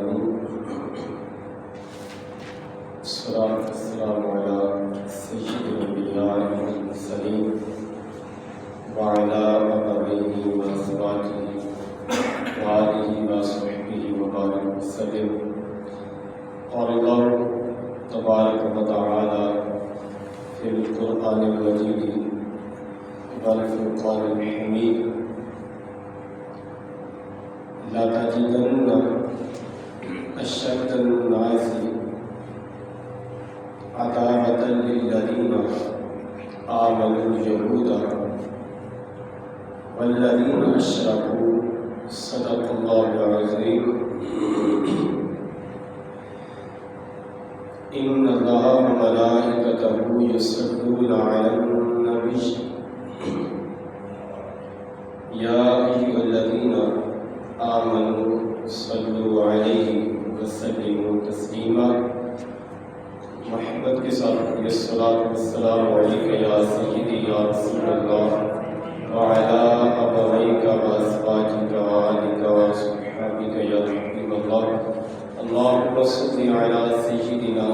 العالمين والصلاة والسلام على سيد الأنبياء والمرسلين وعلى آله وأزواجه وآله وصحبه وبارك وسلم. قال الله تبارك وتعالى في القرآن المجيد والفرقان الحميد: لا تجدن أشد الناس عداوة للذين آمنوا اليهود والذين أشركوا. صدق الله العظيم. إن الله وملائكته يصلون على النبي يا أيها الذين آمنوا صلوا عليه وسلموا تسلیما. محبت کے ساتھ الصلاۃ والسلام علیک یا سیدی یا رسول اللہ وعلی آبائک وازواجک وآلک وصحبک یا حبیب اللہ. اللهم صل على سيدنا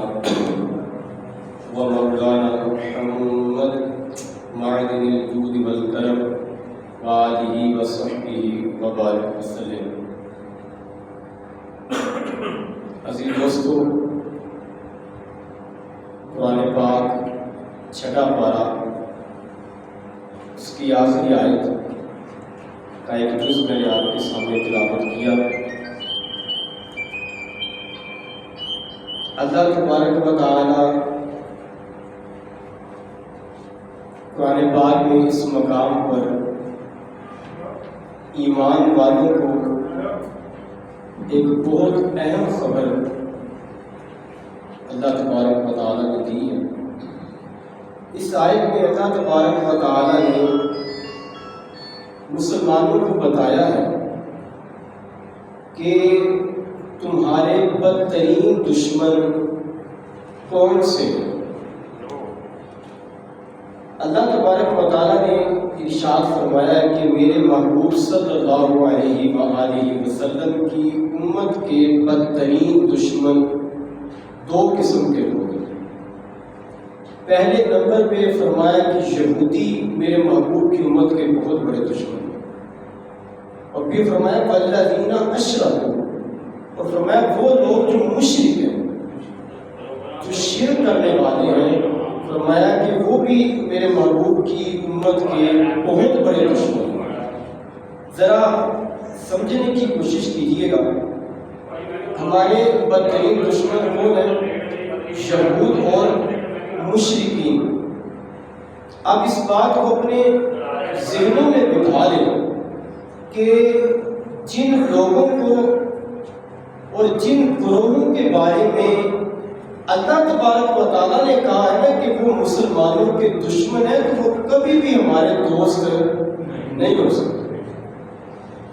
ومولانا محمد معدن الجود والكرم وآلہ وصحبہ وبارک وسلم. عزیز دوستو، قرآن پاک چھٹا پارہ اس کی آخری آیت کا ایک جز میں نے آپ کے سامنے تلاوت کیا. اللہ تبارک و تعالی قرآن پاک میں اس مقام پر ایمان والوں کو ایک بہت اہم خبر اللہ تبارک و تعالی نے دی ہے. اس آیت میں اللہ تبارک و تعالی نے مسلمانوں کو بتایا ہے کہ تمہارے بدترین دشمن کون سے ہیں. اللہ تبارک و تعالیٰ نے ارشاد فرمایا ہے کہ میرے محبوب صلی اللہ علیہ وآلہ وسلم کی امت کے بدترین دشمن دو قسم کے لوگ ہیں. پہلے نمبر پہ فرمایا کہ یہودی میرے محبوب کی امت کے بہت بڑے دشمن ہیں، اور پھر فرمایا والذین اشرکوا، اور فرمایا وہ لوگ جو مشرک ہیں، جو شرک کرنے والے ہیں، فرمایا کہ وہ بھی میرے محبوب کی امت کے بہت بڑے دشمن ہیں. ذرا سمجھنے کی کوشش کیجیے گا، ہمارے بدترین دشمن کون ہیں؟ یہود اور مشرکین. اب اس بات کو اپنے ذہنوں میں بٹھا لیں کہ جن لوگوں کو اور جن گروہوں کے بارے میں اللہ تبارک و تعالیٰ نے کہا ہے کہ وہ مسلمانوں کے دشمن ہیں، تو وہ کبھی بھی ہمارے دوست نہیں ہو سکتے،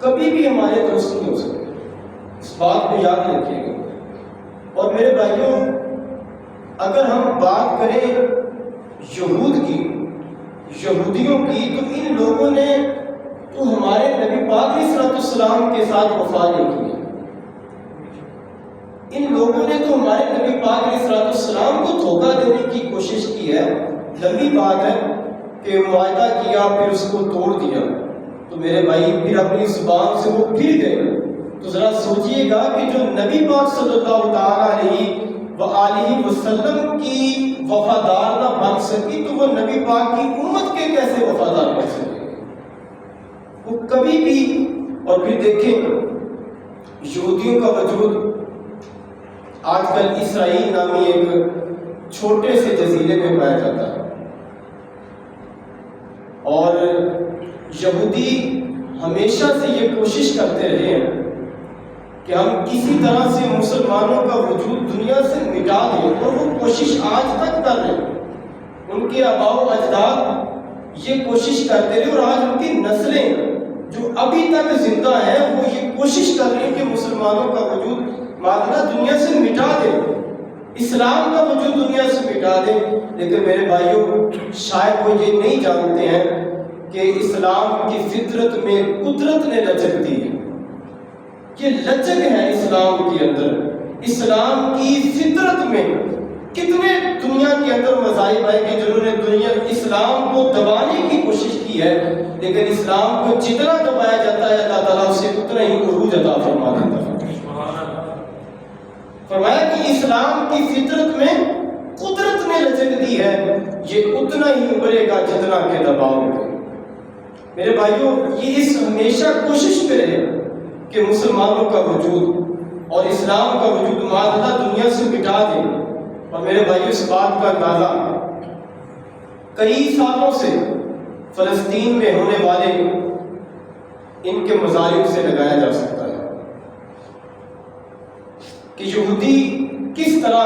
کبھی بھی ہمارے دوست نہیں ہو سکتے. اس بات کو یاد رکھیے گا. اور میرے بھائیوں، اگر ہم بات کریں یہود کی، یہودیوں کی، تو ان لوگوں نے تو ہمارے نبی پاک علیہ السلام کے ساتھ وفا نہیں کی. ان لوگوں نے تو ہمارے نبی پاک علیہ السلام کو دھوکہ دینے کی کوشش کی ہے. لمبی بات ہے کہ معاہدہ کیا پھر اس کو توڑ دیا، تو میرے بھائی پھر اپنی زبان سے وہ پھر گئے. تو ذرا سوچئے گا کہ جو نبی پاک صلی اللہ تعالیٰ علیہ وآلہ وسلم کی وفادار نہ بن سکی، تو وہ نبی پاک کی امت کے کیسے وفادار بن سکے؟ وہ کبھی بھی. اور پھر دیکھیں یہودیوں کا وجود آج کل اسرائیل نامی ایک چھوٹے سے جزیرے میں پایا جاتا ہے، اور یہودی ہمیشہ سے یہ کوشش کرتے رہے ہیں کہ ہم کسی طرح سے مسلمانوں کا وجود دنیا سے مٹا دیں، اور وہ کوشش آج تک کر رہے ہیں. ان کے آباء و اجداد یہ کوشش کرتے رہے، اور آج ان کی نسلیں جو ابھی تک زندہ ہیں وہ یہ کوشش کر رہے ہیں کہ مسلمانوں کا وجود معاملہ دنیا سے مٹا دے، اسلام کا وجود دنیا سے مٹا دے. لیکن میرے بھائیوں، شاید وہ یہ نہیں جانتے ہیں کہ اسلام کی فطرت میں قدرت نے رچک دی ہے. یہ لچک ہے اسلام کے اندر، اسلام کی فطرت میں۔ کتنے دنیا کے اندر مذاہب آئے کہ جنہوں نے اسلام کو دبانے کی کوشش کی ہے، لیکن اسلام کو جتنا دبایا جاتا ہے اللہ تعالیٰ اسے اتنا ہی عروج عطا فرما دیتا ہے۔ فرمایا کہ اسلام کی فطرت میں قدرت نے لچک دی ہے، یہ اتنا ہی ابھرے گا جتنا کہ دباؤ گے۔ میرے بھائیوں، یہ اس ہمیشہ کوشش کرے کہ مسلمانوں کا وجود اور اسلام کا وجود معاذ اللہ دنیا سے مٹا دے۔ اور میرے بھائیوں، اس بات کا اندازہ کئی سالوں سے فلسطین میں ہونے والے ان کے مظالم سے لگایا جا سکتا ہے کہ یہودی کس طرح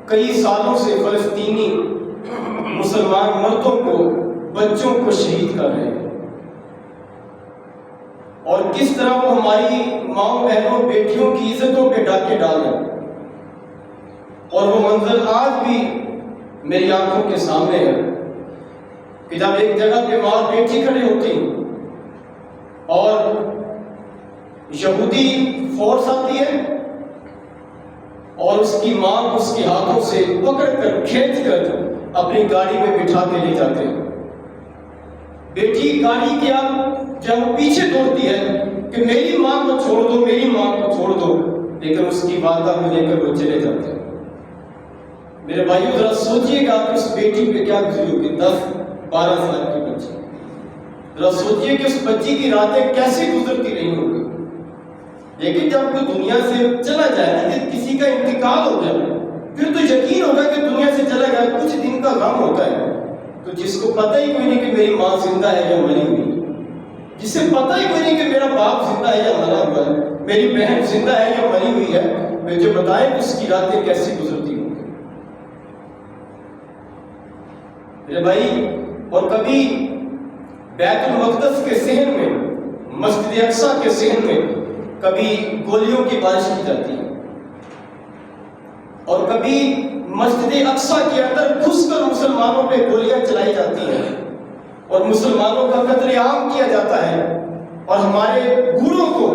کئی سالوں سے فلسطینی مسلمان مردوں کو، بچوں کو شہید کر رہے ہیں، اور کس طرح وہ ہماری ماؤں بہنوں بیٹیوں کی عزتوں پہ ڈاکے ڈال رہے ہیں۔ اور وہ منظر آج بھی میری آنکھوں کے سامنے ہے کہ جب ایک جگہ پہ ماں بیٹی کھڑی ہوتی اور یہودی فورس آتی ہے اور اس کی ماں کو اس کے ہاتھوں سے پکڑ کر کھینچ کر اپنی گاڑی میں بٹھا کے لے جاتے ہیں۔ بیٹی گاڑی کے جب پیچھے دوڑتی ہے کہ میری ماں کو چھوڑ دو، میری ماں کو چھوڑ دو، لیکن اس کی والدہ کو لے کر وہ چلے جاتے ہیں۔ میرے بھائیو، ذرا سوچئے گا کہ اس بیٹی پہ کیا گزری ہوگی، 10-12 سال کی بچی۔ ذرا سوچئے کہ اس بچی کی راتیں کیسے گزرتی رہی ہوگی۔ لیکن جب کوئی دنیا سے چلا جائے، کہ کسی کا انتقال ہو جائے، پھر تو یقین ہوگا کہ دنیا سے چلا گیا، کچھ دن کا غم ہوتا ہے۔ تو جس کو پتہ ہی کوئی نہیں کہ میری ماں زندہ ہے یا مری ہوئی، جسے پتہ ہی کوئی نہیں کہ میرا باپ زندہ ہے یا مرا ہوا ہے، میری بہن زندہ ہے یا مری ہوئی ہے، مجھے بتائیں کہ اس کی راتیں کیسی گزرتی ہوں گی۔ میرے بھائی، اور کبھی بیت المقدس کے صحن میں، مسجد اقصی کے صحن میں کبھی گولیوں کی بارش کی جاتی ہے، اور کبھی مسجد اقصی کے اندر گھس کر مسلمانوں پہ گولیاں چلائی جاتی ہیں اور مسلمانوں کا قتل عام کیا جاتا ہے، اور ہمارے بوڑھوں کو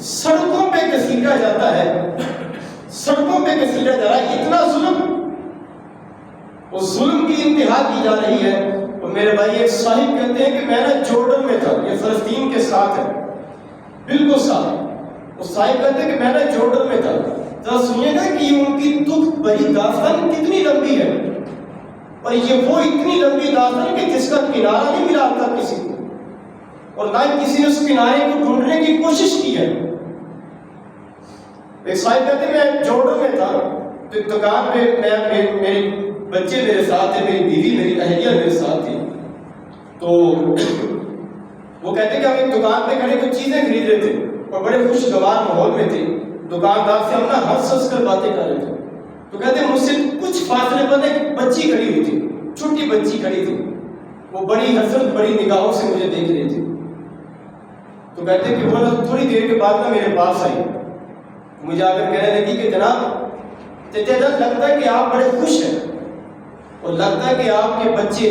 سڑکوں پہ گھسیٹا جاتا ہے، سڑکوں پہ گھسیٹا جا رہا ہے۔ اتنا ظلم، اس ظلم کی انتہا کی جا رہی ہے۔ اور میرے بھائی، ایک صاحب کہتے ہیں کہ میں نے جورڈن میں تھا، یہ فلسطین کے ساتھ ہے، بالکل ساتھ۔ اس صاحب کہتے ہیں کہ میں نے جورڈن میں تھا۔ ذرا سنیے گا کہ ان کی دکھ بھری داستان کتنی لمبی ہے، اور یہ وہ اتنی لمبی داستان کہ جس کا کنارہ نہیں ملا تھا کسی کو، اور نہ کسی نے اس کنارے کو ڈھونڈنے کی کوشش کی ہے۔ ایک صاحب کہتے ہیں میں جورڈن میں تھا، تو دکان پہ میرے بچے میرے ساتھ تھے، میری بیوی، میری اہلیہ میرے ساتھ تھی۔ تو وہ کہتے ہیں کہ ہم ایک دکان پہ کھڑے کچھ چیزیں خرید رہے تھے اور بڑے خوشگوار ماحول میں تھے۔ دکاندار سے ہم نا ہنس کر باتیں کر رہے تھے۔ تو کہتے ہیں مجھ سے کچھ فاصلے پر ایک بچی کھڑی ہوئی تھی، چھوٹی بچی کھڑی تھی، وہ بڑی حسرت بڑی نگاہوں سے مجھے دیکھ رہی تھی۔ تو کہتے ہیں کہ وہ تھوڑی دیر کے بعد نا میرے پاس آئی، مجھے آ کر کہنے لگی کہ جناب چچا جان، لگتا ہے کہ آپ بڑے خوش ہیں، اور لگتا ہے کہ آپ کے بچے،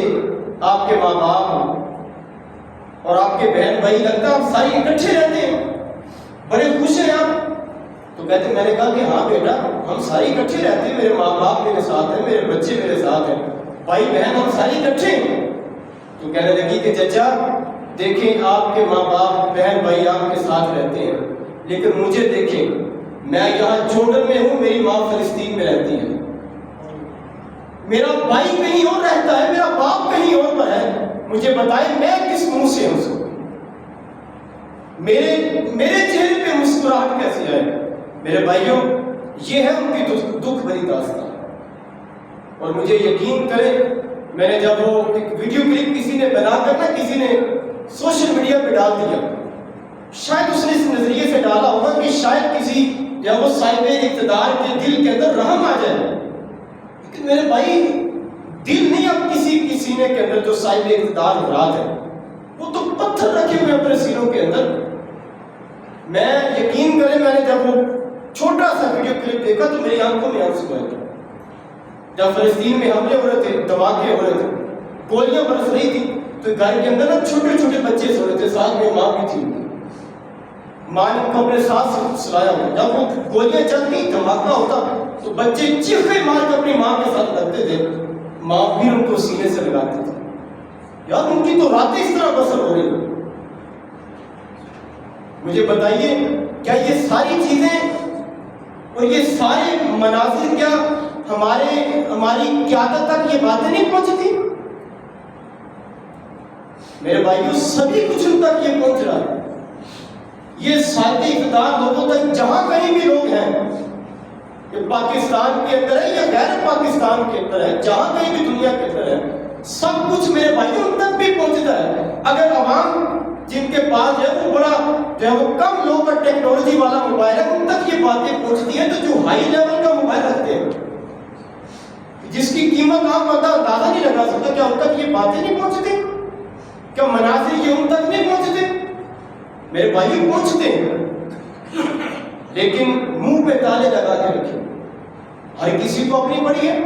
آپ کے ماں باپ اور آپ کے بہن بھائی، لگتا ہے آپ سارے اکٹھے رہتے ہیں، بڑے خوش ہیں آپ۔ تو کہتے ہیں، میں نے کہا کہ ہاں بیٹا، ہم سارے اکٹھے رہتے ہیں، میرے ماں باپ میرے ساتھ ہیں، میرے بچے میرے ساتھ ہیں، بھائی بہن ہم سارے اکٹھے ہیں۔ تو کہنے لگی کہ چچا دیکھیں، آپ کے ماں باپ بہن بھائی آپ کے ساتھ رہتے ہیں، لیکن مجھے دیکھیں، میں یہاں جورڈن میں ہوں، میری ماں فلسطین میں رہتی ہے، میرا بھائی کہیں اور رہتا ہے، میرا باپ کہیں اور پر ہے، مجھے بتائیں میں کس منہ سے ہوں؟ میرے چہرے پہ مسکراہٹ کیسے آئے؟ میرے بھائیوں، یہ ہے ان کی دکھ بھری داستان۔ اور مجھے یقین کریں، میں نے جب وہ ایک ویڈیو کلپ کسی نے بنا کر نا کسی نے سوشل میڈیا پہ ڈال دیا، شاید اس نے اس نظریے سے ڈالا ہوگا کہ شاید کسی یا وہ صاحب اقتدار کے دل کے اندر رحم آ جائے، لیکن میرے بھائی دل نہیں اب کسی سینے کے اندر جو صاحب اقتدار مراد ہے، وہ تو پتھر رکھے ہوئے اپنے سینوں کے اندر۔ میں یقین کریں، میں نے جب وہ چھوٹا سا ویڈیو کلپ دیکھا تو میری آنکھوں میں آنسو آئے تھے۔ جب فلسطین میں حملے ہو رہے تھے، دھماکے ہو رہے تھے، گولیاں برس رہی تھی، تو گھر کے اندر نا چھوٹے چھوٹے بچے سو رہے تھے، ساتھ میں ماں بھی تھی، ماں نے ان کو اپنے ساتھ سلایا ہوا. جب وہ گولیاں چلتی دھماکہ ہوتا تو بچے چیخے مار کے اپنی ماں کے ساتھ لگتے تھے, ماں بھی ان کو سینے سے لگاتی تھی. یار ان کی تو راتیں اس طرح بسر ہو رہی. مجھے بتائیے کیا یہ ساری چیزیں اور یہ سارے مناظر کیا ہماری قیادت تک یہ باتیں نہیں پہنچتی؟ میرے بھائیوں سبھی کچھ ان تک یہ پہنچ رہا ہے. یہ ساتھ اقتدار لوگوں تک جہاں کہیں بھی لوگ ہیں, کہ پاکستان کے اندر ہے یا غیر پاکستان کے اندر ہے, جہاں کہیں بھی دنیا کے اندر ہے, سب کچھ میرے بھائیوں ان تک بھی پہنچتا ہے. اگر عوام جن کے پاس ہے وہ بڑا جو ہے وہ کم لو کا ٹیکنالوجی والا موبائل ہے, ان تک یہ باتیں پہنچتی ہیں. تو جو ہائی لیول کا موبائل رکھتے ہیں جس کی قیمت عام بندہ اندازہ نہیں لگا سکتا, کیا ان تک یہ باتیں نہیں پہنچتی؟ کیا مناظر یہ ان تک نہیں پہنچتے؟ میرے بھائی پہنچتے ہیں, لیکن منہ پہ تالے لگا کے رکھے. ہر کسی کو اپنی پڑی ہے,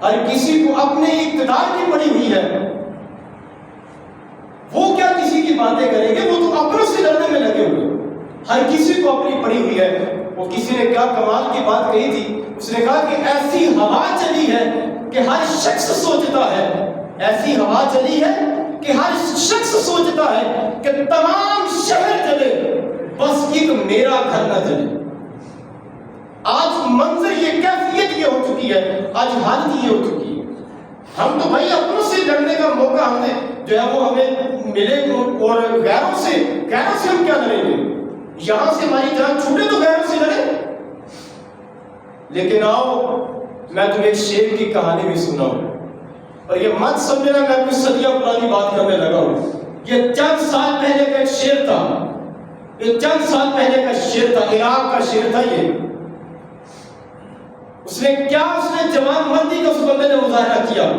ہر کسی کو اپنے اقتدار کی پڑی ہوئی ہے. وہ کیا کسی کی باتیں کریں گے, وہ تو اپنوں سے لڑنے میں لگے ہوئے. ہر کسی کو اپنی پڑی ہوئی ہے. وہ کسی نے کیا کمال کی بات کہی تھی, اس نے کہا کہ ایسی ہوا چلی ہے کہ ہر شخص سوچتا ہے, ایسی ہوا چلی ہے کہ ہر شخص سوچتا ہے کہ تمام شہر چلے بس ایک میرا گھر نہ چلے. آج منظر یہ کیفیت یہ ہو چکی ہے, آج حالت یہ ہو چکی ہے. ہم تو بھائی اپنوں سے لڑنے کا موقع ہم نے جو ہے وہ ہمیں ملے, اور غیروں سے ہم کیا لڑیں گے؟ یہاں سے ہماری جان چھوٹے تو غیروں سے لڑیں. لیکن آؤ میں تمہیں ایک شیر کی کہانی بھی سناؤں, اور یہ مت سمجھنا میں کوئی صدیاں پرانی بات کرنے لگا ہوں. یہ چند سال پہلے کا ایک شعر تھا, یہ چند سال پہلے کا شعر تھا, عراق کا شعر تھا. یہ اس نے جوان مردی کا اس بندے نے مظاہرہ کیا.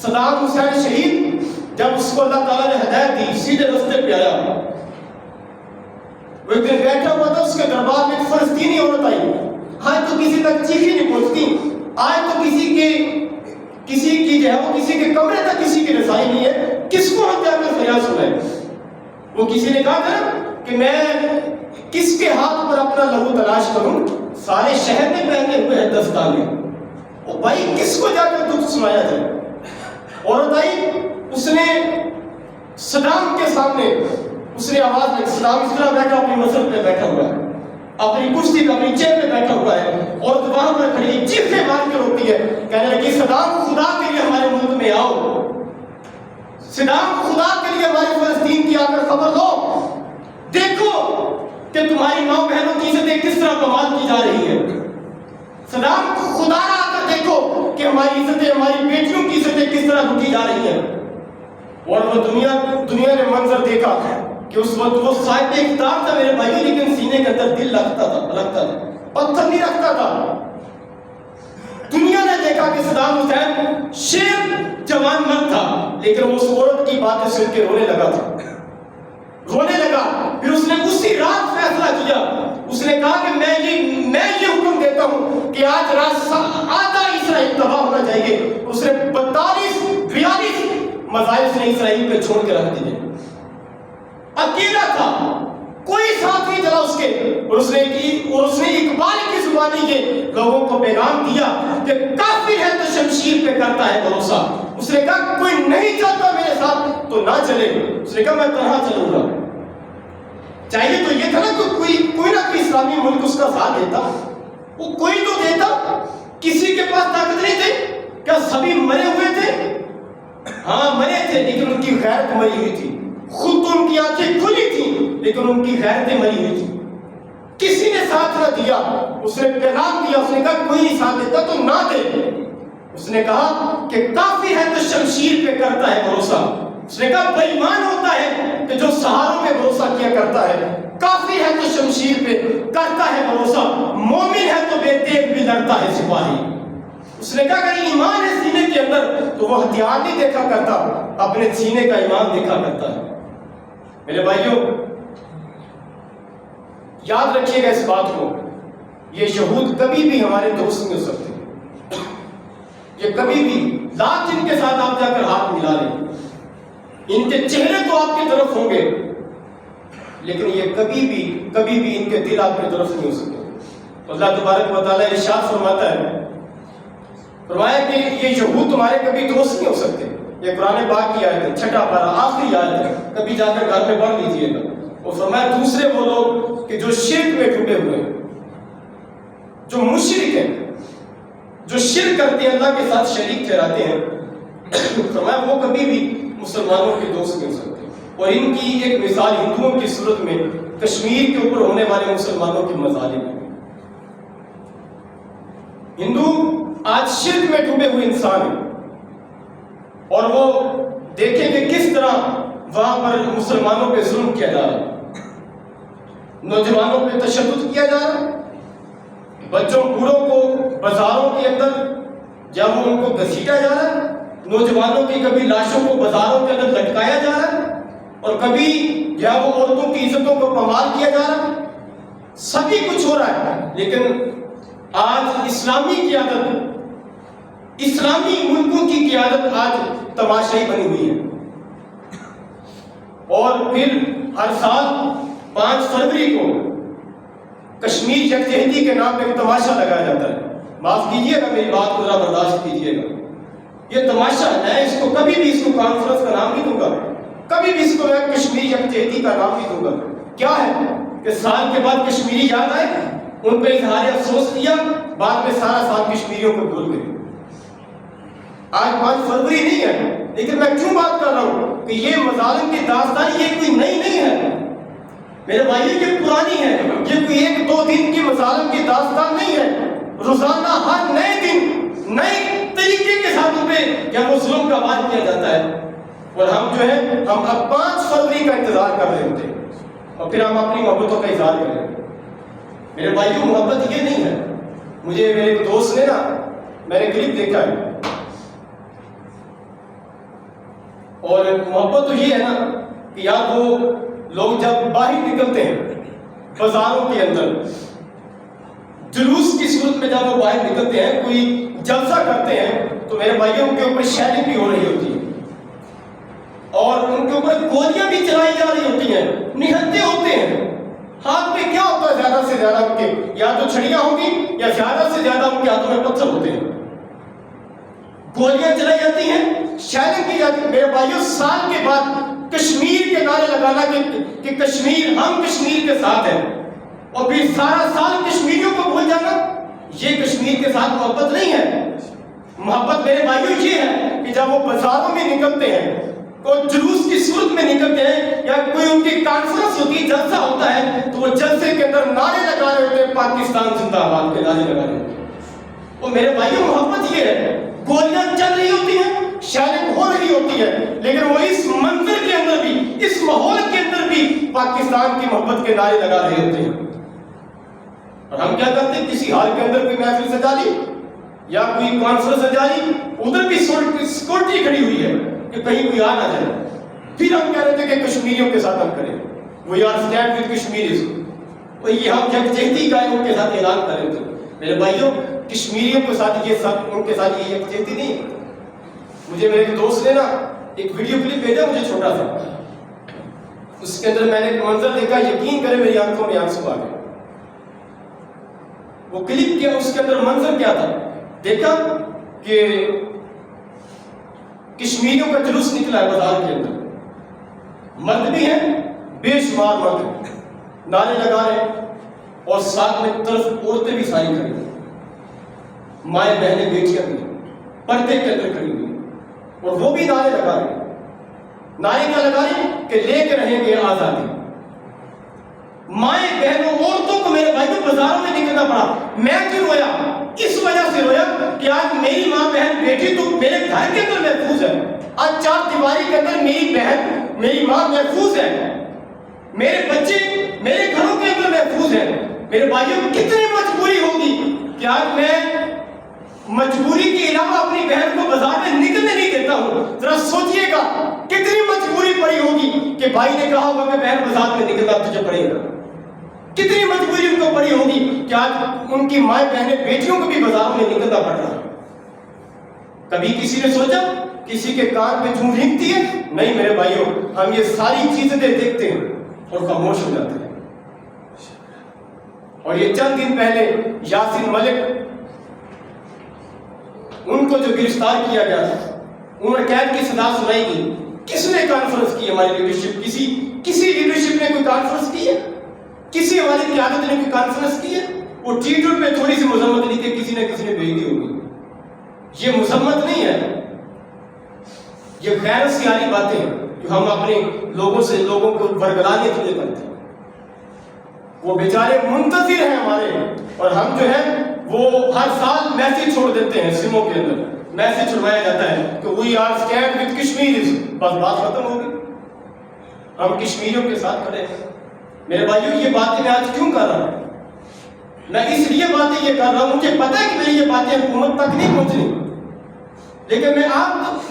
صدام حسین شہید جب اس کو اللہ تعالیٰ نے ہدایت دی, سیدھے رستے پہ آیا. وہ ایک دن بیٹھا ہوا تھا, اس کے دربار میں ایک فلسطینی عورت آئی. آج تو کسی تک چیخی نہیں پہنچتی, آج تو کسی کی جو ہے وہ کسی کے کمرے تک کسی کی رسائی نہیں ہے. کس کو ہم جا کر فریاد سنائیں؟ وہ کسی نے کہا تھا کہ میں کس کے ہاتھ پر اپنا لہو تلاش کروں, سارے شہر میں پہنے ہوئے ہیں دستانے. او بھائی کس کو جا کر دکھ سنایا جائے؟ عورت آئی, اس نے صدام کے سامنے اس نے آواز دی. صدام اس طرح بیٹھا اپنی مسجد پہ بیٹھا ہوا ہے, اپنی کرسی پہ اپنی چیئر پہ بیٹھا ہوا ہے, اور وہاں پر کھڑی چیخیں مار کے روتی ہے, کہنے لگی صدام خدا کے لیے ہمارے ملک میں آؤ, صدام خدا کے لیے ہماری فلسطین کی آ کر خبر دو, دیکھو کہ تمہاری ماں بہنوں کی عزتیں کس طرح کمال کی جا رہی ہے. صدام خدا آ کر دیکھو کہ ہماری عزتیں, ہماری بیٹیوں کی عزتیں کس طرح لوٹی جا رہی ہیں. اور وہ دنیا نے منظر دیکھا کہ اس وقت وہ صاحب اقتدار تھا میرے بھائی, لیکن سینے کے اندر دل لگتا تھا, پتھر نہیں رکھتا تھا. دنیا نے دیکھا کہ صدام حسین شیر جوان مرد تھا, لیکن وہ اس عورت کی باتیں سن کے رونے لگا. پھر اس نے اسی رات فیصلہ کیا. اس نے کہا کہ میں یہ حکم دیتا ہوں کہ آج رات آدھا اسرائیل تباہ ہونا چاہیے. اس نے 42 مزائل اس نے اسرائیل پہ چھوڑ کے رکھ دیے. اکیلا تھا, کوئی ساتھ نہیں چلا اس کے. اور اس نے اقبال کی زبانی یہ لوگوں کو پیغام دیا کہ کافر ہے تو شمشیر پہ کرتا ہے بھروسہ. اس نے کہا کوئی نہیں چلتا میرے ساتھ تو نہ چلے. اس نے کہا میں تنہا چلوں گا. چاہیے تو یہ تھا نا کہ کوئی نہ کوئی اسلامی ملک اس کا ساتھ دیتا, وہ کوئی تو دیتا. کسی کے پاس طاقت نہیں تھی. کیا سبھی مرے ہوئے تھے؟ ہاں مرے تھے, لیکن ان کی غیرت مری ہوئی تھی. خود تو ان کی آنکھیں کھلی تھیں, لیکن ان کی غیرتیں مری ہوئی تھی. کسی نے ساتھ نہ دیا. اس نے پیغام دیا, اس نے کہا کوئی نہیں ساتھ دیتا تو نہ دے. اس نے کہا کہ کافی ہے تو شمشیر پہ کرتا ہے بھروسہ. اس نے کہا بے ایمان ہوتا ہے کہ جو سہاروں پہ بھروسہ کیا کرتا ہے. کافی ہے تو شمشیر پہ کرتا ہے بھروسہ, مومن ہے تو بے تیغ بھی لڑتا ہے سپاہی. اس نے کہا اگر ایمان ہے سینے کے اندر تو وہ ہتھیار نہیں دیکھا کرتا, اپنے سینے کا ایمان دیکھا کرتا ہے. میرے بھائیوں یاد رکھیے گا اس بات کو, یہ یہود کبھی بھی ہمارے دوست نہیں ہو سکتے. یہ کبھی بھی لاکھ ان کے ساتھ آپ جا کر ہاتھ ملا لیں, ان کے چہرے تو آپ کی طرف ہوں گے, لیکن یہ کبھی بھی ان کے دل آپ کی طرف نہیں ہو سکتے. تو اللہ تبارک و تعالیٰ ارشاد فرماتا ہے، فرمایا کہ یہ یہود تمہارے کبھی دوست نہیں ہو سکتے. یہ قرآن پاک کی آیت ہے، 6 پارہ آخری آیت ہے، کبھی جا کر گھر میں پڑھ لیجیے گا. اور فرمایا دوسرے وہ لوگ کہ جو شرک میں ڈوبے ہوئے ہیں، جو مشرک ہیں، جو شرک کرتے ہیں، اللہ کے ساتھ شریک ٹھہراتے ہیں، فرمایا وہ کبھی بھی مسلمانوں کے دوست نہیں ہو سکتے. اور ان کی ایک مثال ہندوؤں کی صورت میں کشمیر کے اوپر ہونے والے مسلمانوں کے مظالم ہیں. ہندو آج شرک میں ڈوبے ہوئے انسان ہیں، اور وہ دیکھیں کہ کس طرح وہاں پر مسلمانوں پہ ظلم کیا جا رہا ہے، نوجوانوں پہ تشدد کیا جا رہا ہے، بچوں بوڑھوں کو بازاروں کے اندر جب ان کو گھسیٹا جا رہا ہے، نوجوانوں کی کبھی لاشوں کو بازاروں کے اندر لٹکایا جا رہا ہے، اور کبھی یا وہ عورتوں کی عزتوں کو پامال کیا جا رہا ہے. سبھی کچھ ہو رہا ہے، لیکن آج اسلامی قیادت، اسلامی ملکوں کی قیادت آج تماشائی بنی ہوئی ہے. اور پھر ہر سال 5 فروری کو کشمیر یکجہتی کے نام پہ تماشا لگایا جاتا ہے. معاف کیجیے گا، میری بات کو ذرا برداشت کیجیے گا. یہ تماشا میں اس کو کبھی بھی اس کو کانفرنس کا نام نہیں دوں گا، کبھی بھی اس کو میں کشمیر یکجہتی کا نام نہیں دوں گا. کیا ہے کہ سال کے بعد کشمیری یاد آئے، ان پہ اظہار افسوس کیا، بعد میں سارا سال کشمیریوں کو بھول گئے. آج 5 فروری نہیں ہے، لیکن میں کیوں بات کر رہا ہوں کہ یہ مظالم کی داستان یہ کوئی نئی نہیں ہے میرے بھائی، یہ پرانی ہے. یہ کوئی 1-2 دن کی مظالم کی داستان نہیں ہے. روزانہ ہر نئے دن نئے طریقے کے ساتھ ان پہ کیا وہ ظلم کا وار کیا جاتا ہے. اور ہم جو ہے ہم اب 5 فروری کا انتظار کر رہے ہوتے ہیں، اور پھر ہم اپنی محبتوں کا اظہار کریں. میرے بھائیوں، محبت یہ نہیں ہے. مجھے میرے ایک دوست نے نا، میں نے کلپ دیکھا ہے، اور محبت تو یہ ہے نا کہ یار وہ لوگ جب باہر نکلتے ہیں بازاروں کے اندر، جلوس کی صورت میں جب وہ باہر نکلتے ہیں، کوئی جلسہ کرتے ہیں، تو میرے بھائیوں کے اوپر شیلنگ بھی ہو رہی ہوتی ہے، اور ان کے اوپر گولیاں بھی چلائی جا رہی ہوتی ہیں، نہتے ہوتے ہیں. ہاتھ میں کیا ہوتا ہے؟ زیادہ سے زیادہ ان کے یا تو چھڑیاں ہوں گی، یا زیادہ سے زیادہ ان کے ہاتھوں میں پتھر ہوتے ہیں. گولیاں چلائی جاتی ہیں، شیلنگ کی جاتی ہے. میرے بھائیوں، سال کے بعد کشمیر کے نعرے لگانا کہ کشمیر، ہم کشمیر کے ساتھ ہیں، اور پھر سارا سال کشمیریوں کو بھول جانا، یہ کشمیر کے ساتھ محبت نہیں ہے. محبت میرے بھائیوں یہ ہے کہ جب وہ بازاروں میں نکلتے ہیں، کوئی جلوس کی صورت میں نکلتے ہیں، یا کوئی ان کی کانفرنس ہوتی ہے، جلسہ ہوتا ہے، تو وہ جلسے کے اندر نعرے لگا رہے ہوتے ہیں، پاکستان زندہ باد کے نعرے لگا رہے ہوتے ہیں. اور میرے بھائیوں، محبت یہ ہے، گولیاں چل رہی ہوتی ہیں، شیلنگ ہو رہی ہوتی ہے، لیکن وہ اس منظر کے اندر بھی، اس ماحول کے اندر بھی پاکستان کی محبت کے نعرے لگا رہے ہوتے ہیں. اور ہم کیا کرتے ہیں؟ کسی ہال کے اندر کوئی محفل سجا لی یا کوئی کانفرنس سجا لی، ادھر بھی سیکورٹی کھڑی ہوئی ہے کہ کہیں کوئی آ نہ جائے. پھر ہم کہہ رہے تھے کہ کشمیریوں کے ساتھ ہم کریں، we are stand with Kashmiris, اور یہ ہم یکجہتی کا ان کے ساتھ اعلان کر رہے تھے. میرے بھائیوں، کشمیریوں کے ساتھ یہ سب، ان کے ساتھ یہ یکجہتی نہیں. مجھے میرے دوست نے نا ایک ویڈیو کلپ بھیجا مجھے چھوٹا سا، اس کے اندر میں نے ایک منظر دیکھا، یقین کرے میری آنکھوں میں آنسو آ گئے. وہ کلپ کیا، اس کے اندر منظر کیا تھا؟ دیکھا کہ کشمیریوں کا جلوس نکلا ہے بازار کے اندر، مرد بھی ہیں، بے شمار مرد نعرے لگا رہے ہیں، اور ساتھ میں طرف عورتیں بھی ساری کھڑی ہیں، مائیں بہنیں بیٹیاں بھی پردے کے اندر کھڑی ہوئی، اور وہ بھی نعرے لگا رہے ہیں. نعرے کیا لگا رہے ہیں؟ کہ لے کے رہیں گے آزادی. مائیں بہنوں عورتوں کو میرے بھائی کو بازاروں میں نکلنا پڑا. میں کیوں رویا؟ اس وجہ سے رویا کہ آج میری ماں بہن بیٹی تو میرے گھر کے اندر محفوظ ہے، آج 4 دیواری کے اندر میری بہن میری ماں محفوظ ہے، میرے بچے میرے گھروں کے اندر محفوظ ہیں. میرے بھائیوں، کتنی مجبوری ہوگی کہ آج میں مجبوری کے علاوہ اپنی بہن کو بازار میں نکلنے نہیں دیتا ہوں. ذرا سوچئے گا کتنی مجبوری پڑی ہوگی کہ بھائی نے کہا ہوگا کہ بہن بازار میں نکلنا تجھے پڑے گا. کتنی مجبوری ان کو پڑی ہوگی کہ آج ان کی مائیں بہنیں بیٹیوں کو بھی بازاروں میں نکلنا پڑ رہا ہے. کبھی کسی نے سوچا کسی کے کان پہ جھوم رینگتی ہے؟ نہیں میرے بھائیوں، ہم یہ ساری چیزیں دیکھتے ہیں. اور خاموش ہو جاتے ہیں. اور یہ چند دن پہلے یاسین ملک ان کو جو گرفتار کیا گیا تھا, انہوں نے قید کی سزا سنائی گئی. کس نے کانفرنس کی؟ ہماری لیڈرشپ. کسی لیڈرشپ نے کوئی کانفرنس کی ہے؟ کسی ہماری قیادت نے کوئی کانفرنس کی ہے؟ وہ ٹویٹر پہ تھوڑی سی مذمت لکھ کے کسی نے بھیج دی ہوگی. یہ مذمت نہیں ہے, یہ غیر سیاسی باتیں ہیں جو ہم اپنے لوگوں کو برگلانے کے لیے کرتے ہیں. وہ بیچارے منتظر ہیں ہمارے, اور ہم جو ہے وہ ہر سال میسیج چھوڑ دیتے ہیں سموں کے اندر. میسیج چھڑوایا جاتا ہے کہ we are stand with Kashmiris. بس بات ختم ہو گئی, ہم کشمیریوں کے ساتھ کھڑے ہیں. میرے بھائیوں, یہ باتیں میں آج کیوں کر رہا ہوں؟ میں اس لیے باتیں یہ کر رہا ہوں, مجھے پتا ہے کہ میری یہ باتیں حکومت تک نہیں پہنچنی, لیکن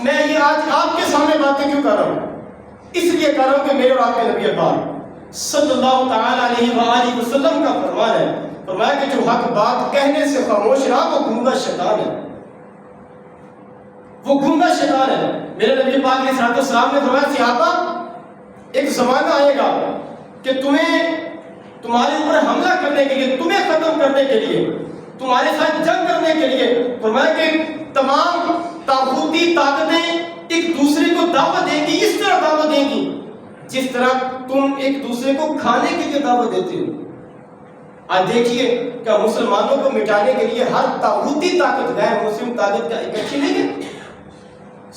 میں یہ آج آپ کے سامنے باتیں کیوں کر رہا ہوں؟ اس لیے کر رہا ہوں کہ میرے اور آپ کے نبی پاک صلی اللہ تعالی علیہ وآلہ وسلم کا فرمان ہے, فرمایا کہ جو حق بات کہنے سے خاموش رہا وہ گونگا شیطان ہے. وہ گونگا شیطان ہے. میرے نبی پاک علیہ الصلوۃ والسلام نے فرمایا, صحابہ ایک زمانہ آئے گا کہ تمہارے اوپر حملہ کرنے کے لیے, تمہیں ختم کرنے کے لیے, تمہارے ساتھ جنگ کرنے کے لیے, فرمایا کہ تمام طاغوتی طاقتیں ایک دوسرے کو دعوت دیں گی, اس طرح دعوت دیں گی جس طرح تم ایک دوسرے کو کھانے کے لیے دعوت دیتے ہو. آج دیکھیے کہ مسلمانوں کو مٹانے کے لیے ہر طاغوتی طاقت غیر مسلم طاقت کا اکٹھی نہیں ہے,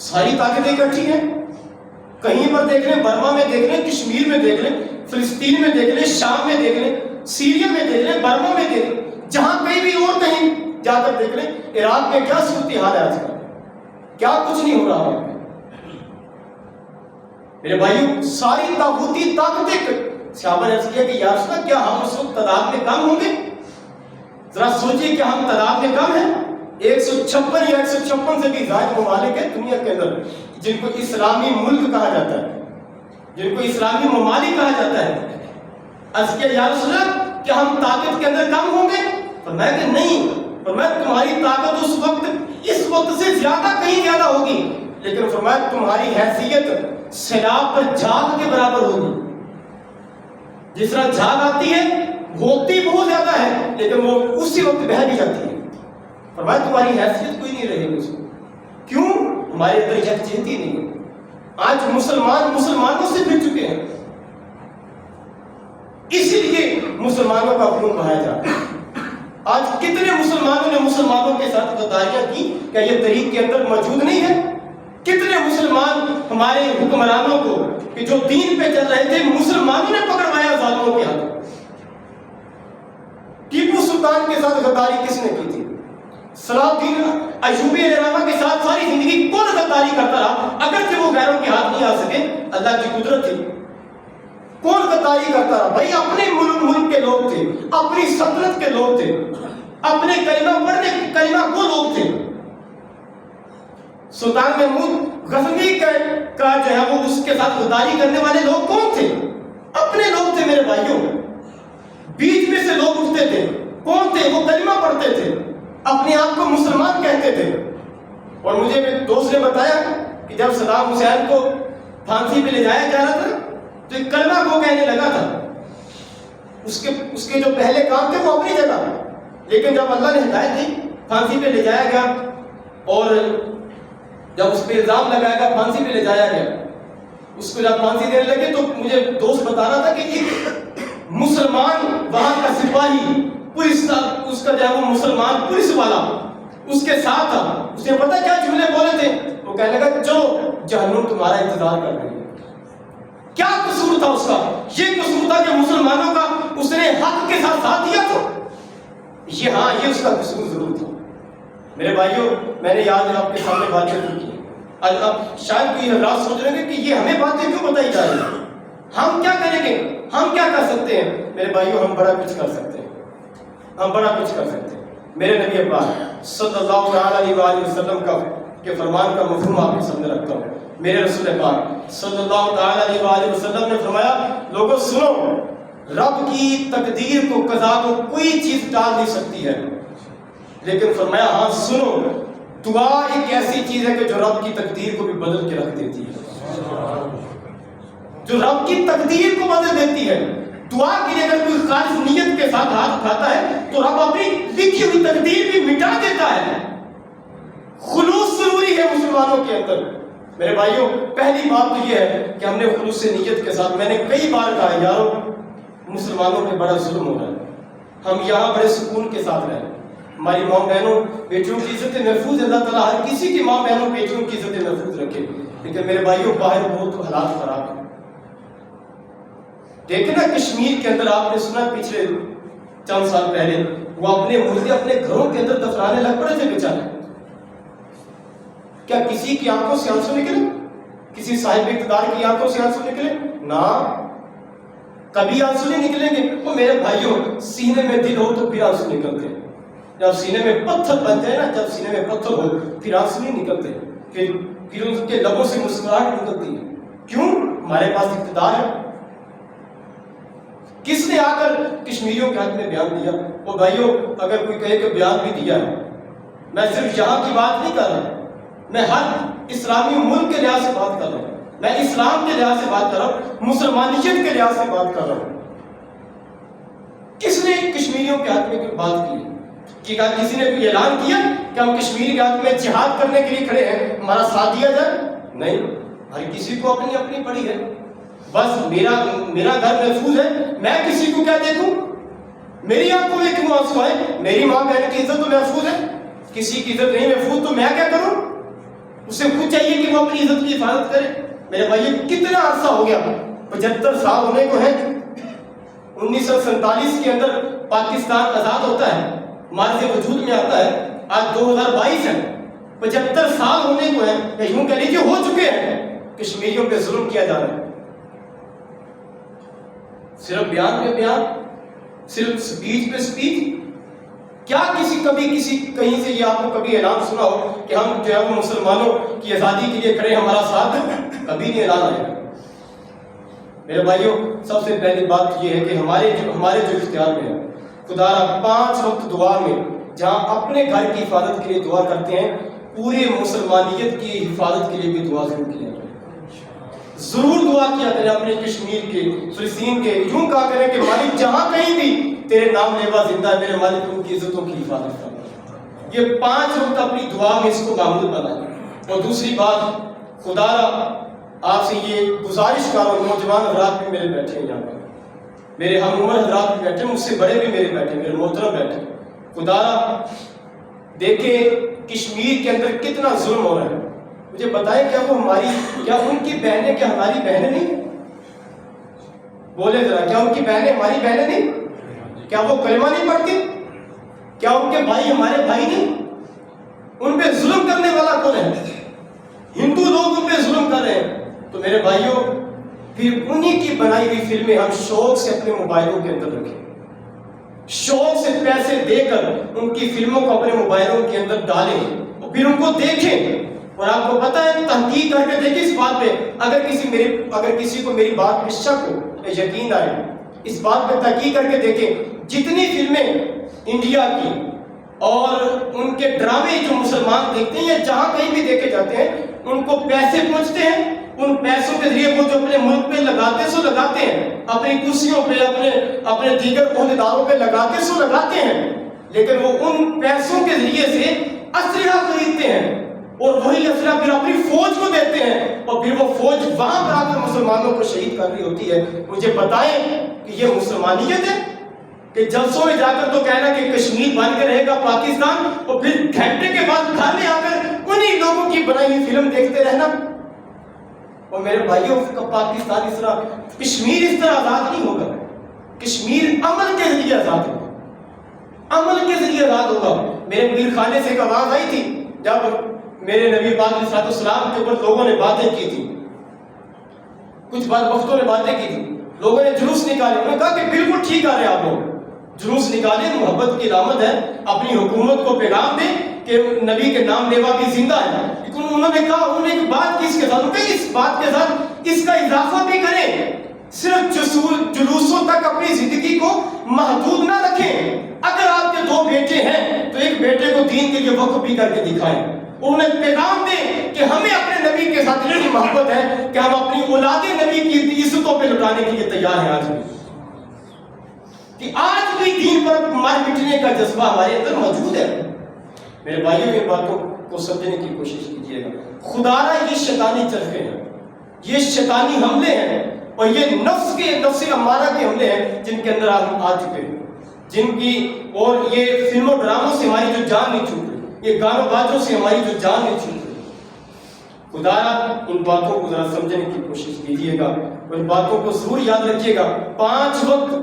ساری طاقتیں اکٹھی ہیں. کہیں پر دیکھ لیں, برما میں دیکھ لیں, کشمیر میں دیکھ لیں, فلسطین میں دیکھ لیں, شام میں دیکھ لیں, سیریا میں دیکھ لیں, برما میں دیکھ لیں, جہاں کہیں بھی اور کہیں جا کر دیکھ لیں. عراق میں کیا صورتحال ہے آج کل, کیا کچھ نہیں ہو رہا ہے. میرے بھائیوں, ساری طاغوتی طاقتیں. صحابہ نے عرض کیا کہ یا رسول اللہ, کیا ہم اس وقت تعداد میں کم ہوں گے؟ ذرا سوچئے کہ ہم تعداد میں کم ہیں. 156 یا 156 سے بھی زائد ممالک ہیں دنیا کے اندر جن کو اسلامی ملک کہا جاتا ہے, جن کو اسلامی ممالک کہا جاتا ہے. عرض کیا یا رسول اللہ, کیا ہم طاقت کے اندر کم ہوں گے؟ فرمایا کہ نہیں. فرمایا تمہاری طاقت اس وقت سے زیادہ کہیں زیادہ ہوگی, لیکن فرمایا تمہاری حیثیت سیلاب پر جھاگ کے برابر ہوگی. جس طرح جھاگ آتی ہے ہوتی بہت زیادہ ہے, لیکن وہ اسی وقت بہہ بھی جاتی ہے. فرمایا تمہاری حیثیت کوئی نہیں رہے گی. کیوں؟ ہمارے اندر یکجہتی نہیں ہے. آج مسلمانوں سے پھر چکے ہیں, اسی لیے مسلمانوں کا خون بہایا جا رہا ہے. آج کتنے مسلمانوں نے مسلمانوں کے ساتھ غداریاں کی, کیا یہ طریق کے اندر موجود نہیں ہے؟ کتنے مسلمان ہمارے حکمرانوں کو کہ جو دین پہ چل رہے تھے, مسلمانوں نے پکڑوایا ظالموں کے ہاتھوں. ٹیپو سلطان کے ساتھ غداری کس نے کی تھی؟ صلاح الدین ایوبی علیہ السلام کے ساتھ ساری زندگی کون غداری کرتا رہا؟ اگرچہ وہ غیروں کے ہاتھ نہیں آ سکے, اللہ کی قدرت تھی. کون غداری کرتا رہا؟ بھائی اپنے ملک کے لوگ تھے, اپنی سلطنت کے لوگ تھے, اپنے کلمہ گو لوگ تھے. سلطان محمود غزنوی کا جو ہے وہ اس کے ساتھ غداری کرنے والے لوگ کون تھے؟ اپنے لوگ تھے میرے بھائیوں. بیچ میں سے لوگ اٹھتے تھے, کون تھے؟ وہ کلمہ پڑھتے تھے, اپنے آپ کو مسلمان کہتے تھے. اور مجھے ایک دوست نے بتایا کہ جب صدام حسین کو پھانسی پہ لے جایا جا رہا تھا تو ایک کلمہ گو کہنے لگا تھا. اس کے جو پہلے کام تھے وہ اپنی جگہ, لیکن جب اللہ نے ہدایت دی پھانسی پہ لے جایا گیا, اور جب اس پہ الزام لگایا گیا پھانسی پہ لے جایا گیا, اس کو جب پھانسی دینے لگے تو مجھے دوست بتا رہا تھا کہ ایک مسلمان وہاں کا سپاہی پولیس اس کا جو ہے وہ مسلمان پولیس والا اس کے ساتھ تھا. اس نے پتا کیا جملے بولے تھے؟ وہ کہنے لگا چلو جہنم تمہارا انتظار کر رہی ہے. کیا قصور تھا اس کا؟ یہ قصور تھا کہ مسلمانوں کا اس نے حق کے ساتھ ساتھ دیا تھا. یہ اس کا قصور ضرور تھا. میرے بھائیوں, میں نے یاد ہے آپ کے سامنے باتیں کی. اب شاید کوئی حضرات سوچ رہے ہیں کہ یہ ہمیں باتیں کیوں بتائی جا رہی ہیں, ہم کیا کریں گے, ہم کیا کر سکتے ہیں؟ میرے بھائیوں, ہم بڑا کچھ کر سکتے ہیں, ہم بڑا کچھ کر سکتے ہیں. میرے نبی پاک صلی اللہ تعالی علیہ وآلہ وسلم کے فرمان کا مفہوم آپ کے سامنے رکھتا ہوں. میرے رسول پاک صلی اللہ تعالی علیہ وآلہ وسلم نے فرمایا, لوگوں سنو, رب کی تقدیر کو, قضا کو کوئی چیز ٹال نہیں سکتی ہے, لیکن فرمایا ہاں سنو, دعا ایک ایسی چیز ہے کہ جو رب کی تقدیر کو بھی بدل کے رکھ دیتی ہے. جو رب کی تقدیر کو بدل دیتی ہے. دعا کے لیے اگر کوئی خالص نیت کے ساتھ ہاتھ اٹھاتا ہے تو رب اپنی لکھی ہوئی تقدیر بھی مٹا دیتا ہے. خلوص ضروری ہے مسلمانوں کے اندر. میرے بھائیوں پہلی بات تو یہ ہے کہ ہم نے خلوص سے نیت کے ساتھ, میں نے کئی بار کہا یارو مسلمانوں پہ بڑا ظلم ہو رہا ہے, ہم یہاں بڑے سکون کے ساتھ رہیں, ہماری ماں بہنوں بیٹیوں کی عزت محفوظ, اللہ تعالیٰ ہر کسی کی ماں بہنوں بیٹیوں کی عزت محفوظ رکھے. لیکن میرے بھائیوں باہر بہت حالات خراب ہیں. دیکھیں نا کشمیر کے اندر آپ نے سنا پچھلے چند سال پہلے وہ اپنے مردے اپنے گھروں کے اندر دفنانے لگ پڑے تھے بیچارے. کیا کسی کی آنکھوں سے آنسو نکلے؟ کسی صاحب اقتدار کی آنکھوں سے آنسو نکلے؟ نہ, کبھی آنسو نہیں نکلیں گے. وہ میرے بھائیوں سینے میں دل ہو تو پھر آنسو نکلتے ہیں. جب سینے میں پتھر بنتے ہیں نا, جب سینے میں پتھر ہو پھر آنسو نہیں نکلتے, پھر ان کے لبوں سے مسکراہٹ نکلتی ہے. کیوں؟ ہمارے پاس اقتدار ہے. کس نے آ کر کشمیریوں کے حق میں بیان دیا؟ وہ بھائیوں اگر کوئی کہے کہ بیان بھی دیا ہے, میں صرف یہاں کی بات نہیں کر رہا, میں ہر اسلامی ملک کے لحاظ سے بات کر رہا ہوں, میں اسلام کے لحاظ سے بات کر رہا ہوں, مسلمانیت کے لحاظ سے بات کر رہا ہوں. کس نے کشمیریوں کے حق میں کوئی بات کی؟ کہ کسی نے کوئی اعلان کیا کہ ہم کشمیر کے حق میں جہاد کرنے کے لیے کھڑے ہیں, ہمارا ساتھ دیا جائے؟ نہیں, ہر کسی کو اپنی اپنی پڑی ہے. بس میرا گھر محفوظ ہے, میں کسی کو کیا دیکھوں, میری آنکھوں میں کیوں آنسو آئے؟ میری ماں بہن کی عزت تو محفوظ ہے, کسی کی عزت نہیں محفوظ تو میں کیا کروں؟ اسے خود چاہیے کہ وہ اپنی عزت کی حفاظت کرے. میرے بھائی کتنا عرصہ ہو گیا, 75 سال ہونے کو ہے. 1947 کے اندر پاکستان آزاد ہوتا ہے, ہمارے وجود میں آتا ہے, آج 2022 ہے, 75 سال ہونے کو ہے, یا یوں کہہ لیجیے ہو چکے ہیں, کشمیریوں پہ ظلم کیا جا رہا ہے. صرف بیان پہ بیان, صرف سپیچ پہ سپیچ. کیا کسی کہیں سے یہ آپ کو کبھی اعلان سنا ہو کہ ہم جو ہے مسلمانوں کی آزادی کے لیے کھڑے, ہمارا ساتھ؟ کبھی نہیں اعلان آئے گا. میرے بھائیوں سب سے پہلی بات یہ ہے کہ ہمارے جو اختیار میں ہے, خدا را 5 وقت دعا میں جہاں اپنے گھر کی حفاظت کے لیے دعا کرتے ہیں, پورے مسلمانیت کی حفاظت کے لیے بھی دعا ضرور کیا کریں. ضرور دعا کیا کریں اپنے کشمیر کے, فلسطین کے. یوں کہا کریں کہ مالک جہاں کہیں بھی تیرے نام لیوا زندہ ہے, میرے مالک ان کی عزتوں کی حفاظت کرنا. یہ 5 وقت اپنی دعا میں اس کو معمول بنائیں. اور دوسری بات, خدا را آپ سے یہ گزارش کر رہا ہوں, نوجوان حضرات بھی میرے بیٹھے ہیں یہاں پر, میرے ہم عمر حضرات بھی بیٹھے, مجھ سے بڑے بھی میرے بیٹھے, میرے محترم بیٹھے. خدا را دیکھیں کشمیر کے اندر کتنا ظلم ہو رہا ہے. مجھے بتائیں کیا ان کی بہنیں کیا ہماری بہنیں نہیں؟ بولے ذرا, کیا ان کی بہنیں ہماری بہنیں نہیں؟ کیا وہ کلمہ نہیں پڑھتی؟ کیا ان کے بھائی ہمارے بھائی نہیں؟ ان پہ ظلم کرنے والا کون ہے؟ ہندو لوگ ان پہ ظلم کر رہے ہیں. تو میرے بھائیوں پھر انہی کی بنائی ہوئی فلمیں ہم شوق سے اپنے موبائلوں کے اندر رکھیں, شوق سے پیسے دے کر ان کی فلموں کو اپنے موبائلوں کے اندر ڈالیں اور پھر ان کو دیکھیں. اور آپ کو پتہ ہے تحقیق کر کے دیکھیں اس بات پہ, اگر کسی کو میری بات پہ شک ہو یا یقین آئے, اس بات پہ تحقیق کر کے دیکھیں جتنی فلمیں انڈیا کی اور ان کے ڈرامے جو مسلمان دیکھتے ہیں یا جہاں کہیں بھی دیکھے جاتے ہیں, ان کو پیسے پہنچتے ہیں, ان پیسوں کے ذریعے وہ جو اپنے ملک پہ لگاتے ہیں, اپنی کرسیوں پہ, اپنے دیگر عہدیداروں پہ لگاتے ہیں, لیکن وہ ان پیسوں کے ذریعے سے اسلحہ خریدتے ہیں اور وہی اسلحہ پھر اپنی فوج کو دیتے ہیں, اور پھر وہ فوج وہاں پر آ کر مسلمانوں کو شہید کر رہی ہوتی ہے. مجھے بتائیں کہ یہ مسلمانیت ہے کہ جلسوں میں جا کر تو کہنا کہ کشمیر بن کے رہے گا پاکستان, اور پھر گھنٹے کے بعد گھر میں آ کر انہی لوگوں کی بنائی ہوئی فلم دیکھتے رہنا. اور میرے بھائیوں پاکستان اس طرح, کشمیر اس طرح آزاد نہیں ہوگا. کشمیر عمل کے ذریعے آزاد ہوگا, عمل کے ذریعے آزاد ہوگا. میرے پیر خانے سے ایک آواز آئی تھی جب میرے نبی پاک علیہ السلام کے اوپر لوگوں نے باتیں کی تھی, کچھ وقتوں نے باتیں کی تھی, لوگوں نے جلوس نکالے, انہوں نے کہا کہ بالکل ٹھیک آ رہے آپ لوگ, جلوس نکالے, محبت کی علامت ہے, اپنی حکومت کو پیغام دیں کہ نبی کے نام لیوا بھی زندہ ہے. لیکن انہوں نے کہا, انہوں نے ایک بات کی اس کے ساتھ, کہ اس بات کے ساتھ اس کا اضافہ بھی کریں, صرف جلوسوں تک اپنی زندگی کو محدود نہ رکھیں. اگر آپ کے 2 بیٹے ہیں تو ایک بیٹے کو دین کے لیے وقف بھی کر کے دکھائیں. اور انہیں پیغام دیں کہ ہمیں اپنے نبی کے ساتھ اتنی محبت ہے کہ ہم اپنی اولاد نبی کی عزتوں پہ لٹانے کے لیے تیار ہیں آج بھی، کہ آج بھی دین پر مر مٹنے کا جذبہ ہمارے اندر موجود ہے۔ میرے بھائیوں ان باتوں کو سمجھنے کی کوشش کیجیے گا۔ خدا را یہ شیطانی چرخے ہیں، یہ شیطانی حملے ہیں، اور یہ نفس امارہ کے حملے ہیں جن کے اندر ہم آ چکے ہیں، جن کی اور یہ فلموں ڈراموں سے ہماری جو جان نہیں چھوٹ رہی، یہ گانوں بازوں سے ہماری جو جان نہیں چھوٹ رہی۔ خدا را ان باتوں کو ذرا سمجھنے کی کوشش کیجیے گا، اور ان باتوں کو ضرور یاد رکھیے گا۔ 5 وقت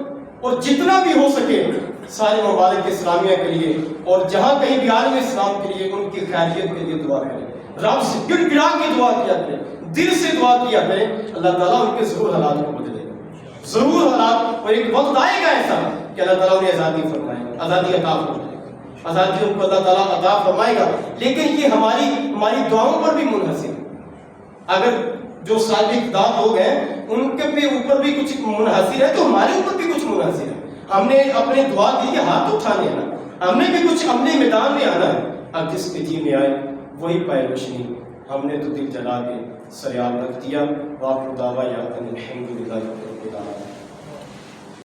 اور جتنا بھی ہو سکے سارے ممالک اسلامیہ کے لیے اور جہاں کہیں بھی عالم اسلام کے لیے ان کی خیریت کے لیے دعا کریں، رب سے گڑ گڑا کے دعا کیا کریں، دل سے دعا کیا کریں، اللہ تعالیٰ ان کے ضرور حالات کو بدلے گا، ضرور حالات۔ اور ایک وقت آئے گا ایسا کہ اللہ تعالیٰ انہیں آزادی فرمائے گا، آزادی عطا فرمائے گا، آزادی ان کو اللہ تعالیٰ عطا فرمائے گا۔ لیکن یہ ہماری دعاؤں پر بھی منحصر ہے۔ اگر جو سابق اقدار لوگ ہیں ان کے اوپر بھی کچھ منحصر ہے تو ہمارے اوپر بھی کچھ منحصر ہے۔ ہم نے اپنے دعا کے لیے ہاتھ اٹھانے ہیں نا، ہم نے بھی کچھ عملی میدان میں آنا ہے۔ اب جس کے جی میں آئے وہی پائے روشنی، ہم نے تو دل جلا کے سریاب رکھ دیا۔ واقع دعویٰ یا الحمدللہ رب العالمین۔